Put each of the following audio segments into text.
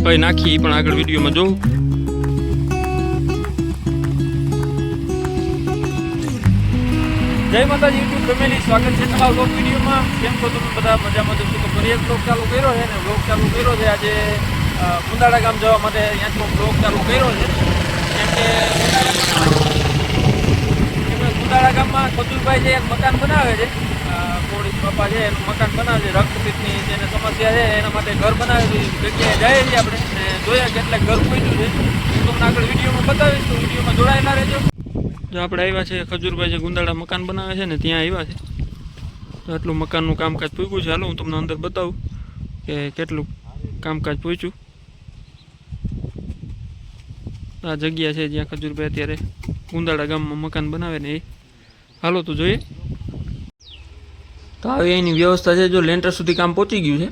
કઈ નાખી પણ આગળ વિડીયોમાં જોઉં। જય માતાજી યુટ્યુબ ફેમિલી, સ્વાગત છે તમારા વ્લોગ વિડીયોમાં। કેમ છો તમે બધા? મજામાં જશો તો ફરી એક વ્લોગ ચાલુ કર્યો છે ને વ્લોગ ચાલુ કર્યો છે આજે કુંદાળા ગામ જવા માટે અહીંયાથી વ્લોગ ચાલુ કર્યો છે। કેમ કે કુંદાળા ગામમાં ખજૂરભાઈ જે એક મકાન બનાવે છે, કોળી બાપા છે એનું મકાન બનાવે છે, રક્તપિત્તની જેને સમસ્યા છે એના માટે ઘર બનાવે છે। જગ્યાએ જઈએ છીએ આપણે ને જોઈએ કેટલાક ઘર પહોંચ્યું છે, હું તમને આગળ વિડીયોમાં બતાવીશ, તો વિડીયોમાં જોડાયેલા રહેજો। જો આપણે આવ્યા છે ખજૂરભાઈ જે ગુંદાળા મકાન બનાવે છે ને ત્યાં આવ્યા છે, તો એટલું મકાનનું કામકાજ પૂછ્યું છે। હાલો હું તમને અંદર બતાવું કે કેટલું કામકાજ પૂછ્યું। આ જગ્યા છે જ્યાં ખજૂરભાઈ અત્યારે ગુંદાળા ગામમાં મકાન બનાવે ને એ હાલો તો જોઈએ। તો આવી એની વ્યવસ્થા છે, જો લેન્ટર સુધી કામ પહોંચી ગયું છે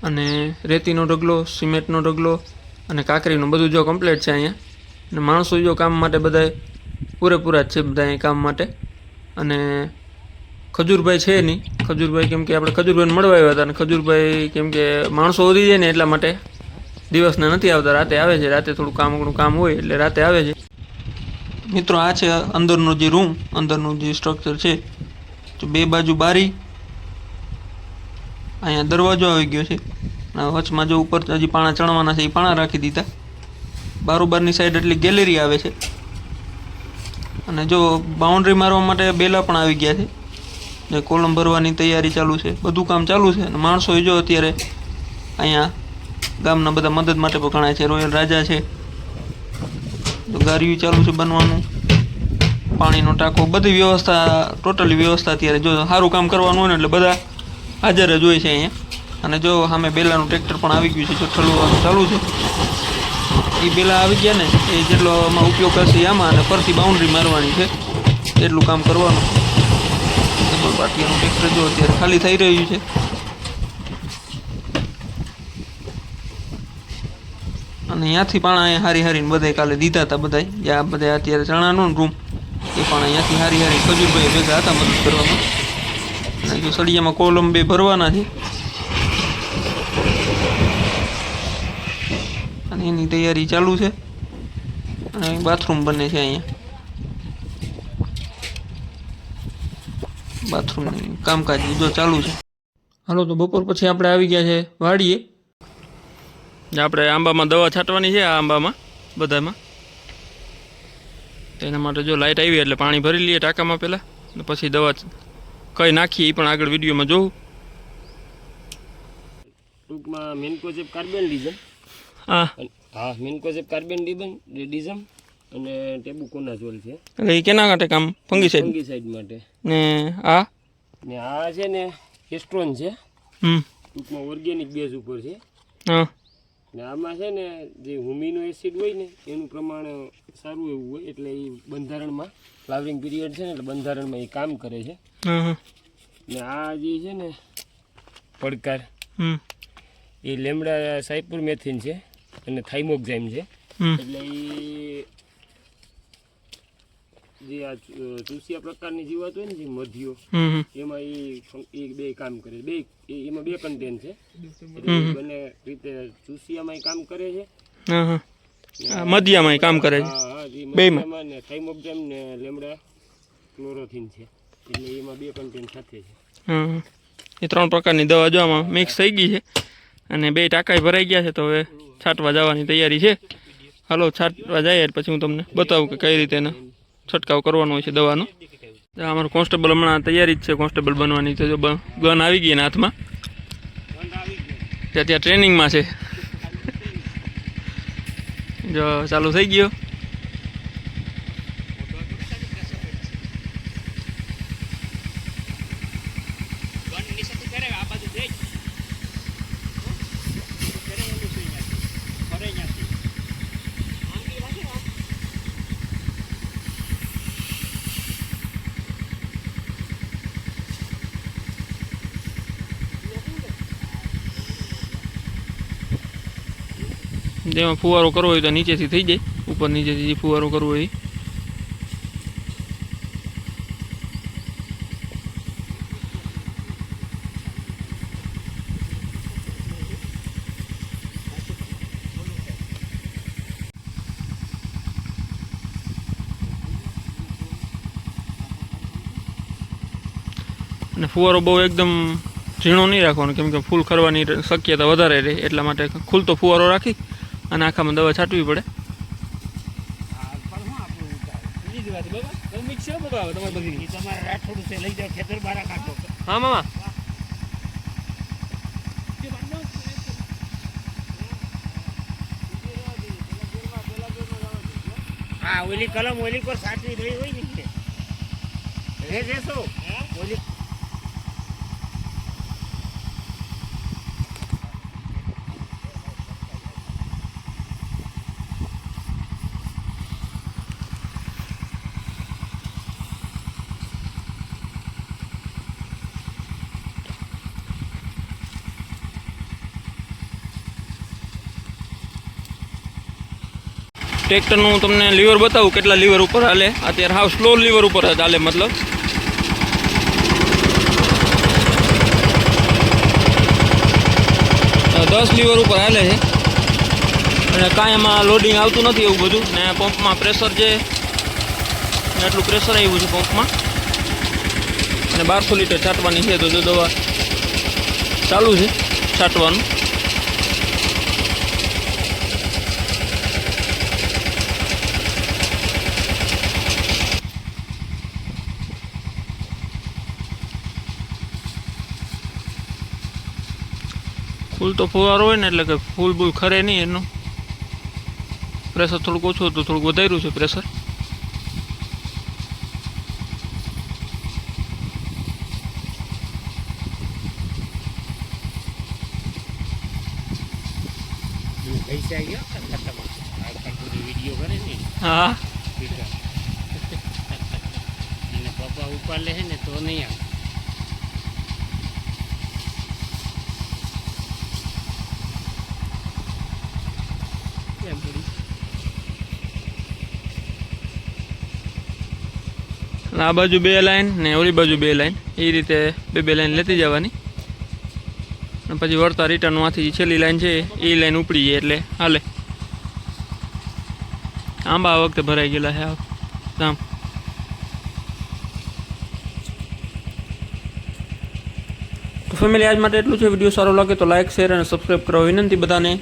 અને રેતીનો ઢગલો, સિમેન્ટનો ઢગલો અને કાંકરીનું બધું જો કમ્પ્લીટ છે અહીંયા। અને માણસો જો કામ માટે બધાય પૂરેપૂરા જ છે બધા અહીં કામ માટે। અને ખજૂરભાઈ છે નહીં, ખજૂરભાઈ કેમ કે આપણે ખજૂરભાઈને મળવા આવ્યા હતા અને ખજૂરભાઈ કેમ કે માણસો વધી જાય ને એટલા માટે દિવસના નથી આવતા, રાતે આવે છે। રાતે થોડું કામ હોય એટલે રાતે આવે છે। મિત્રો આ છે અંદરનો જે રૂમ, અંદરનું જે સ્ટ્રક્ચર છે, તો બે બાજુ બારી, અહીંયા દરવાજો આવી ગયો છે, વચમાં જો ઉપર હજી પાણા ચણવાના છે એ પાણા રાખી દીધા। બારોબારની સાઈડ એટલી ગેલેરી આવે છે અને જો બાઉન્ડ્રી મારવા માટે બેલા પણ આવી ગયા છે, જે કોલમ ભરવાની તૈયારી ચાલુ છે, બધું કામ ચાલુ છે। અને માણસો જો અત્યારે અહીંયા ગામના બધા મદદ માટે પણ ઘણા છે। રોયલ રાજા છે, તો ગાડીઓ ચાલુ છે બનવાનું, પાણીનો ટાંકો, બધી વ્યવસ્થા, ટોટલી વ્યવસ્થા અત્યારે જો સારું કામ કરવાનું હોય ને એટલે બધા હાજર જ હોય છે અહીંયા। અને જો સામે બેલાનું ટ્રેક્ટર પણ આવી ગયું છે, જો ઠલવવાનું ચાલુ છે। એ બેલા આવી ગયા ને એ જેટલો આમાં ઉપયોગ કરશે આમાં, અને ફરતી બાઉન્ડ્રી મારવાની છે એટલું કામ કરવાનું। પાટિયાનું ટ્રેક્ટર જો અત્યારે ખાલી થઈ રહ્યું છે અને અહીંયાથી પણ અહીંયા હારીને બધા કાલે દીધા હતા બધા, જ્યાં બધા અત્યારે ચણાનો રૂમ એ પણ અહીંયાથી હારી ખજૂરભાઈ ભેગા હતા મદદ કરવામાં। અને જો સળિયામાં કોલમ બે ભરવાના છે અને એની તૈયારી ચાલુ છે। અને બાથરૂમ બને છે અહીંયા, બાથરૂમની કામકાજ જો ચાલુ છે। હાલો તો બપોર પછી આપણે આવી ગયા છે વાડીએ, આપણે આંબામાં દવા છાંટવાની છે, આ આંબામાં બધામાં, એના માટે જો લાઇટ આવી એટલે પાણી ભરી લઈએ ટાંકામાં પહેલાં, ને પછી દવા કઈ નાખીએ એ પણ આગળ વિડીયોમાં જોઉં। ટૂંકમાં મેન્કોઝેબ કાર્બેન્ડિઝમ, હા મેન્કોઝેબ કાર્બેન્ડિઝમ અને ટેબુકોનાઝોલ છે। એટલે એ કેના માટે કામ? ફંગીસાઇડ માટે। ને આ છે ને એસ્ટ્રોન છે, ટૂંકમાં ઓર્ગેનિક બેઝ ઉપર છે। હા, ને આમાં છે ને જે હુમિનો એસિડ હોય ને એનું પ્રમાણ સારું એવું હોય, એટલે એ બંધારણમાં ફ્લાવરિંગ પીરિયડ છે ને એટલે બંધારણમાં એ કામ કરે છે। ને આ જે છે ને પડકાર એ લેમડા સાયપરમેથિન છે અને થાઇમોક્ઝાઇમ છે। એટલે એ જે આ ચૂસિયા પ્રકારની જીવાત હોય ને જે મધ્યો, એમાં એ બે કામ કરે, એમાં બે કન્ટેન્ટ છે, એટલે બંને રીતે ચૂસિયામાં કામ કરે છે, મધ્યમાં કામ કરે છે, બેમાં ને થાઇમોક્ઝાઇમ ને લેમડા ક્લોરોથિન છે, એટલે એમાં બે કન્ટેન્ટ સાથે છે। એ ત્રણ પ્રકારની દવા જો આમાં મિક્સ થઈ ગઈ છે અને બે ટાંકા ભરાઈ ગયા છે, તો હવે છાંટવા જવાની તૈયારી છે। હાલો છાંટવા જઈએ પછી હું તમને બતાવું કે કઈ રીતે એનો છંટકાવ કરવાનો હોય છે દવાનો। અમારું કોન્સ્ટેબલ હમણાં તૈયારી જ છે કોન્સ્ટેબલ બનવાની, તો જો ગન આવી ગઈ એના હાથમાં, ત્યાં ટ્રેનિંગમાં છે, જો ચાલુ થઈ ગયો। જેમાં ફુવારો કરવો હોય તો નીચેથી થઈ જાય, ઉપર નીચેથી ફુવારો કરવો હોય। અને ફુવારો બહુ એકદમ ઝીણો નહીં રાખવાનો, કેમ કે ફૂલ ખરવાની શક્યતા વધારે રહે, એટલા માટે ખુલતો ફુવારો રાખી અને આખામાં દવા છાંટવી પડે. હા મામા, હા ઓલી કલમ ઓલી પર સાચવી રહી હોય ને રે દેસો ઓલી ટ્રેક્ટરનું તમને લીવર બતાવું કેટલા લીવર ઉપર હાલે. અત્યારે હાવ સ્લો લીવર ઉપર જ હાલે, મતલબ 10 લીવર ઉપર હાલે છે. અને કાંઈ એમાં લોડિંગ આવતું નથી એવું બધું. ને પંપમાં પ્રેશર છે એટલું પ્રેશર આવ્યું છે પંપમાં. અને 1200 લીટર છાંટવાની છે, તો જો દવા ચાલુ છે છાંટવાનું. ફૂલ તો ફુવારો હોય ને એટલે કે ફૂલ બૂલ ખરે નહીં, એનું પ્રેશર થોડુંક ઓછું હતું, થોડુંક વધાર્યું છે પ્રેશર. હા પપ્પા ઉપર લે ને તો નહીં આવે. આ બાજુ 2 લાઈન ને ઓલી બાજુ 2 લાઈન, એ રીતે 2 લાઈન લેતી જવાની. અને પછી વળતા રિટર્નમાંથી છેલ્લી લાઈન છે એ લાઈન ઉપડી જાય એટલે હાલે. આંબા આ વખતે ભરાઈ ગયેલા છે આમ. તો ફેમિલી આજ માટે એટલું છે. વિડીયો સારો લાગે તો લાઇક, શેર અને સબસ્ક્રાઈબ કરવા વિનંતી બધાને.